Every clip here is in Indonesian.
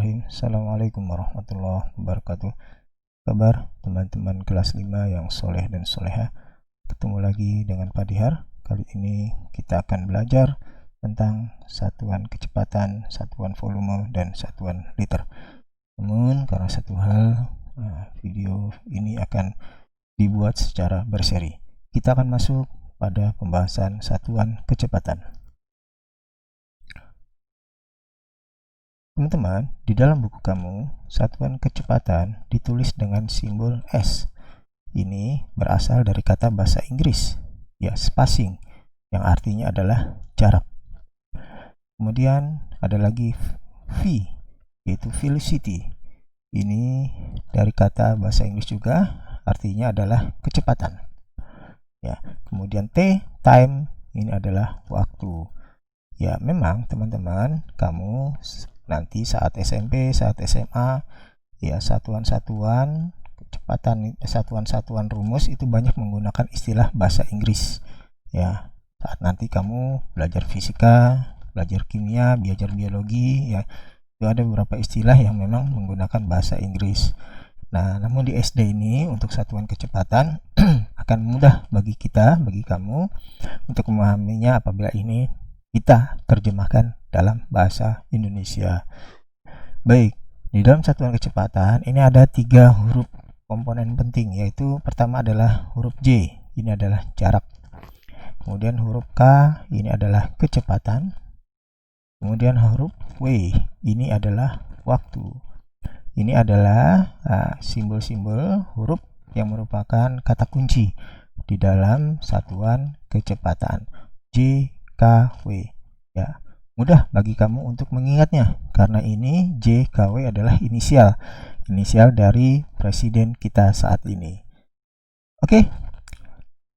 Bismillahirrahmanirrahim. Assalamualaikum warahmatullahi wabarakatuh. Kabar teman-teman kelas 5 yang soleh dan soleha. Ketemu lagi dengan Pak Dihar. Kali ini kita akan belajar tentang satuan kecepatan, satuan volume, dan satuan liter. Namun karena satu hal, video ini akan dibuat secara berseri. Kita akan masuk pada pembahasan satuan kecepatan. Teman-teman, di dalam buku kamu, satuan kecepatan ditulis dengan simbol S. Ini berasal dari kata bahasa Inggris, ya spacing, yang artinya adalah jarak. Kemudian ada lagi V, yaitu velocity. Ini dari kata bahasa Inggris juga, artinya adalah kecepatan. Ya, kemudian T, time, ini adalah waktu. Ya, memang teman-teman, kamu nanti saat SMP, saat SMA, ya satuan-satuan kecepatan, satuan-satuan rumus itu banyak menggunakan istilah bahasa Inggris. Ya, saat nanti kamu belajar fisika, belajar kimia, belajar biologi, ya itu ada beberapa istilah yang memang menggunakan bahasa Inggris. Nah, namun di SD ini untuk satuan kecepatan akan mudah bagi kita, bagi kamu untuk memahaminya apabila ini kita terjemahkan dalam bahasa Indonesia. Baik, di dalam satuan kecepatan ini ada 3 huruf komponen penting, yaitu pertama adalah huruf J, ini adalah jarak. Kemudian huruf K, ini adalah kecepatan. Kemudian huruf W, ini adalah waktu. Ini adalah simbol-simbol huruf yang merupakan kata kunci di dalam satuan kecepatan. J, K, W. Ya, mudah bagi kamu untuk mengingatnya karena ini J, K, W adalah inisial dari presiden kita saat ini. Oke.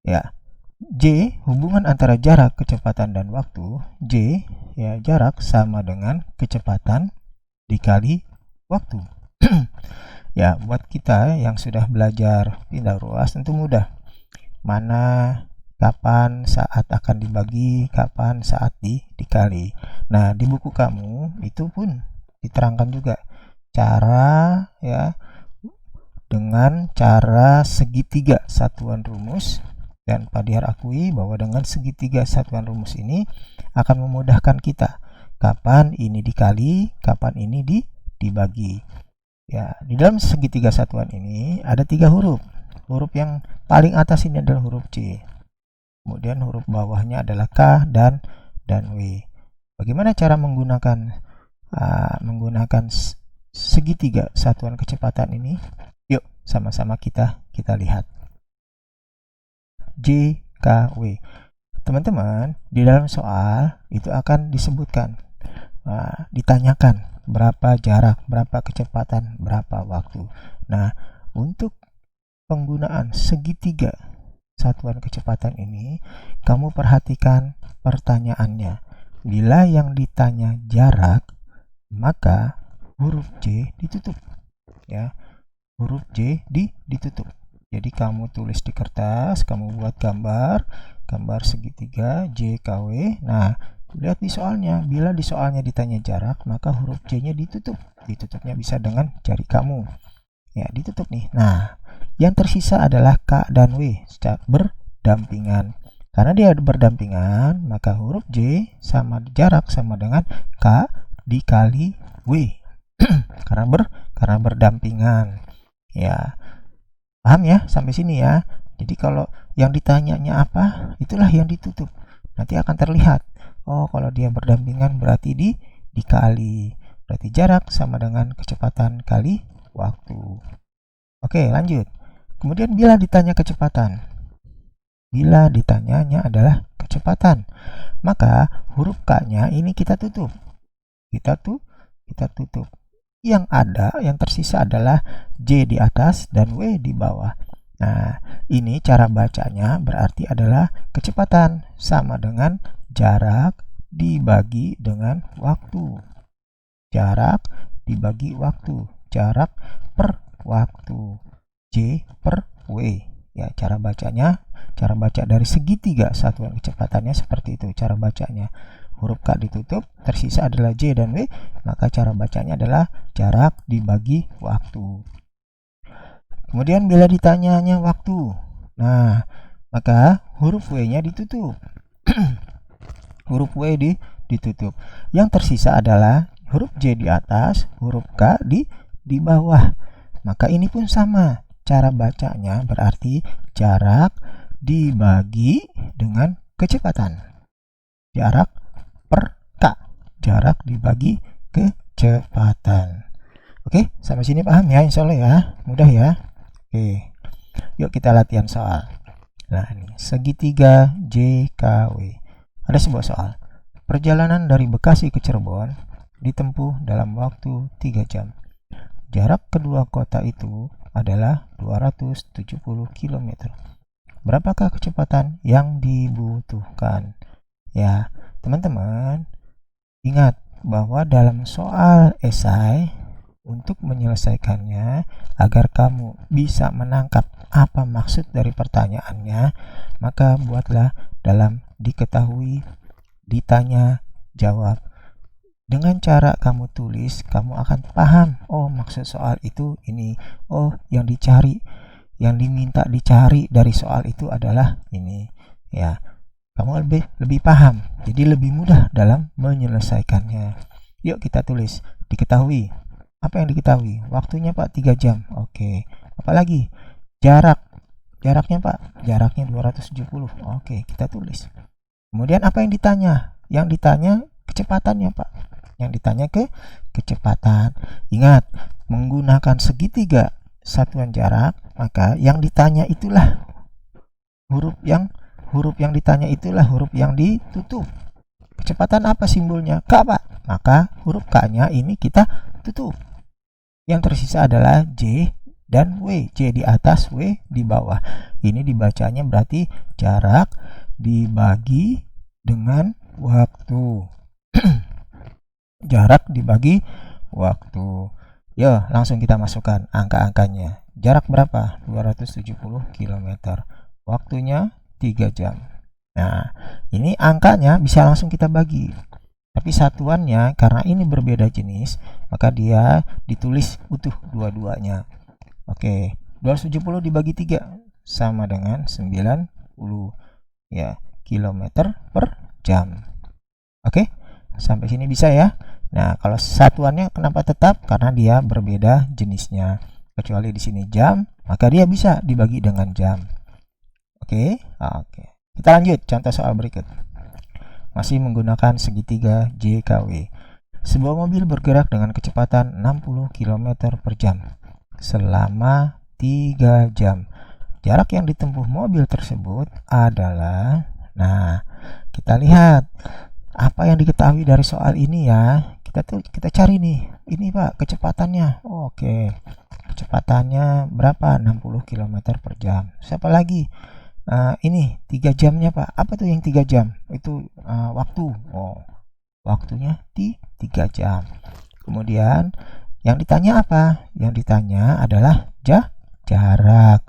Ya. J, hubungan antara jarak, kecepatan dan waktu. J, ya, jarak sama dengan kecepatan dikali waktu. Ya, buat kita yang sudah belajar pindah ruas tentu mudah. Mana, kapan, saat akan dibagi, kapan, saat dikali. Nah, di buku kamu itu pun diterangkan juga cara, ya, dengan cara segitiga satuan rumus, dan Pak Dihar akui bahwa dengan segitiga satuan rumus ini akan memudahkan kita kapan ini dikali, kapan ini dibagi. Ya, di dalam segitiga satuan ini ada 3 huruf. Huruf yang paling atas ini adalah huruf C. Kemudian huruf bawahnya adalah K dan W. Bagaimana cara menggunakan segitiga satuan kecepatan ini? Yuk, sama-sama kita lihat. J, K, W. Teman-teman, di dalam soal itu akan disebutkan, ditanyakan berapa jarak, berapa kecepatan, berapa waktu. Nah, untuk penggunaan segitiga satuan kecepatan ini, kamu perhatikan pertanyaannya. Bila yang ditanya jarak, maka huruf J ditutup. Ya, huruf J ditutup. Jadi kamu tulis di kertas, kamu buat gambar segitiga J, K, W. Nah, lihat di soalnya, bila di soalnya ditanya jarak, maka huruf J-nya ditutup. Ditutupnya bisa dengan jari kamu. Ya, ditutup nih. Nah, yang tersisa adalah K dan W secara berdampingan. Karena dia berdampingan, maka huruf J sama jarak sama dengan K dikali W. karena berdampingan. Ya. Paham ya sampai sini ya? Jadi kalau yang ditanyanya apa, itulah yang ditutup. Nanti akan terlihat. Oh, kalau dia berdampingan berarti dikali. Berarti jarak sama dengan kecepatan kali waktu. Oke, lanjut. Kemudian bila ditanya kecepatan. Bila ditanyanya adalah kecepatan, maka huruf K-nya ini kita tutup. Kita tutup. Yang ada, yang tersisa adalah J di atas dan W di bawah. Nah, ini cara bacanya berarti adalah kecepatan sama dengan jarak dibagi dengan waktu. Jarak dibagi waktu. Jarak per waktu. J per W. Ya, cara baca dari segitiga satuan kecepatannya seperti itu cara bacanya. huruf K ditutup, tersisa adalah J dan W, maka cara bacanya adalah jarak dibagi waktu. Kemudian bila ditanyanya waktu, nah maka huruf W-nya ditutup. Huruf W ditutup. Yang tersisa adalah huruf J di atas, huruf K di bawah. Maka ini pun sama. Cara bacanya berarti jarak dibagi dengan kecepatan. Jarak per K. Jarak dibagi kecepatan. Oke, sampai sini paham ya, insya Allah ya. Mudah ya. Oke, yuk kita latihan soal. Nah, ini segitiga JKW. Ada sebuah soal. Perjalanan dari Bekasi ke Cirebon ditempuh dalam waktu 3 jam. Jarak kedua kota itu adalah 270 km. Berapakah kecepatan yang dibutuhkan? Ya, teman-teman, ingat bahwa dalam soal esai, untuk menyelesaikannya agar kamu bisa menangkap apa maksud dari pertanyaannya, maka buatlah dalam diketahui, ditanya, jawab. Dengan cara kamu tulis, kamu akan paham, oh maksud soal itu ini, oh yang dicari, yang diminta dicari dari soal itu adalah ini. Ya, kamu lebih paham, jadi lebih mudah dalam menyelesaikannya. Yuk kita tulis, diketahui. Apa yang diketahui? Waktunya Pak 3 jam. Oke. Apalagi? Jaraknya Pak, jaraknya 270. Oke, kita tulis. Kemudian apa yang ditanya? Yang ditanya kecepatannya Pak. Yang ditanya kecepatan. Ingat, menggunakan segitiga satuan jarak, maka yang ditanya itulah huruf yang ditanya itulah huruf yang ditutup. Kecepatan apa simbolnya? K Pak. Maka huruf K-nya ini kita tutup. Yang tersisa adalah J dan W. J di atas, W di bawah. Ini dibacanya berarti jarak dibagi dengan waktu. Jarak dibagi waktu. Yo, langsung kita masukkan angka-angkanya. Jarak berapa? 270 km. Waktunya 3 jam. Nah, ini angkanya bisa langsung kita bagi. Tapi satuannya karena ini berbeda jenis, maka dia ditulis utuh dua-duanya. Oke, 270 dibagi 3 sama dengan 90 ya, kilometer per jam. Oke, sampai sini bisa ya. Nah, kalau satuannya kenapa tetap? Karena dia berbeda jenisnya. Kecuali di sini jam, maka dia bisa dibagi dengan jam. Oke. Kita lanjut contoh soal berikut. Masih menggunakan segitiga JKW. Sebuah mobil bergerak dengan kecepatan 60 km per jam selama 3 jam. Jarak yang ditempuh mobil tersebut adalah, nah, kita lihat apa yang diketahui dari soal ini ya. Kita cari nih. Ini Pak, kecepatannya. Oke. Kecepatannya berapa? 60 km per jam. Siapa lagi? Ini 3 jamnya Pak. Apa tuh yang 3 jam? Itu waktu. Oh, waktunya 3 jam. Kemudian yang ditanya apa? Yang ditanya adalah jarak.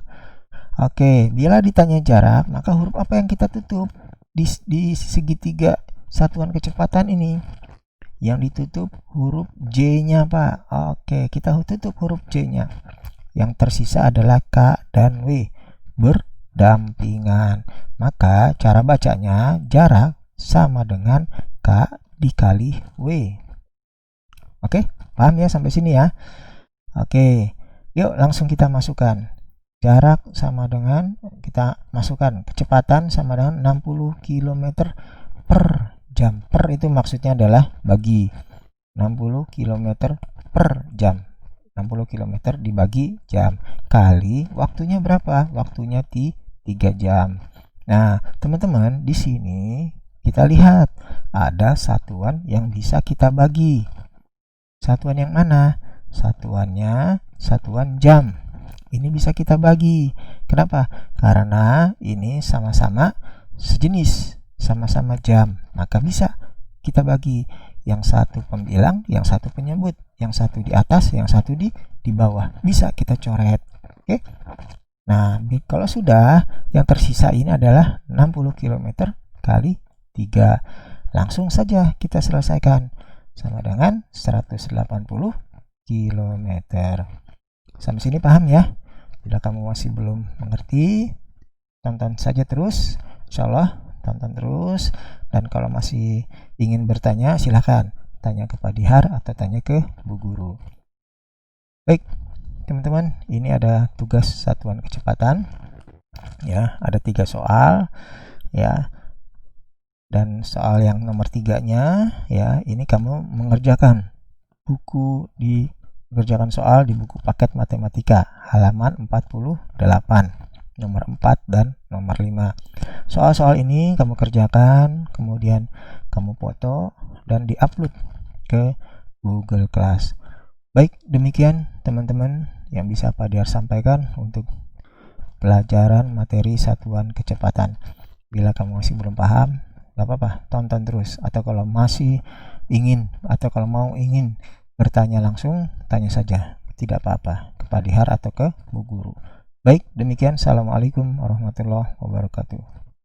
Oke, bila ditanya jarak, maka huruf apa yang kita tutup di segitiga satuan kecepatan ini? Yang ditutup huruf J-nya Pak. Oke, kita tutup huruf J-nya. Yang tersisa adalah K dan W berdampingan. Maka cara bacanya jarak sama dengan K dikali W. Oke, paham ya sampai sini ya? Oke, yuk langsung kita masukkan. Jarak sama dengan, kita masukkan kecepatan sama dengan 60 km per jam. Per itu maksudnya adalah bagi. 60 km per jam. 60 km dibagi jam kali waktunya berapa? Waktunya 3 jam. Nah, teman-teman, di sini kita lihat ada satuan yang bisa kita bagi. Satuan yang mana? Satuannya satuan jam. Ini bisa kita bagi. Kenapa? Karena ini sama-sama sejenis, sama-sama jam. Maka bisa kita bagi. Yang satu pembilang, yang satu penyebut, yang satu di atas, yang satu di bawah. Bisa kita coret. Oke. Nah, kalau sudah, yang tersisa ini adalah 60 km kali 3. langsung saja kita selesaikan. Sama dengan 180 km. Sampai sini paham ya? Bila kamu masih belum mengerti, tonton saja terus. Insya Allah tonton terus. Dan kalau masih ingin bertanya, silahkan tanya ke Pak Dihar atau tanya ke Bu Guru. Baik, teman-teman, ini ada tugas satuan kecepatan. Ya, ada 3 soal. Ya, dan soal yang nomor 3-nya, ya, ini kamu mengerjakan mengerjakan soal di buku paket matematika halaman 48, nomor 4 dan nomor 5. Soal-soal ini kamu kerjakan, kemudian kamu foto dan diupload ke Google Class. Baik, demikian teman-teman yang bisa Pak Dihar sampaikan untuk pelajaran materi satuan kecepatan. Bila kamu masih belum paham, gak apa-apa, tonton terus. Atau kalau masih ingin atau kalau mau ingin bertanya langsung, tanya saja, tidak apa-apa, ke Pak Dihar atau ke Bu Guru. Baik, demikian. Assalamualaikum warahmatullahi wabarakatuh.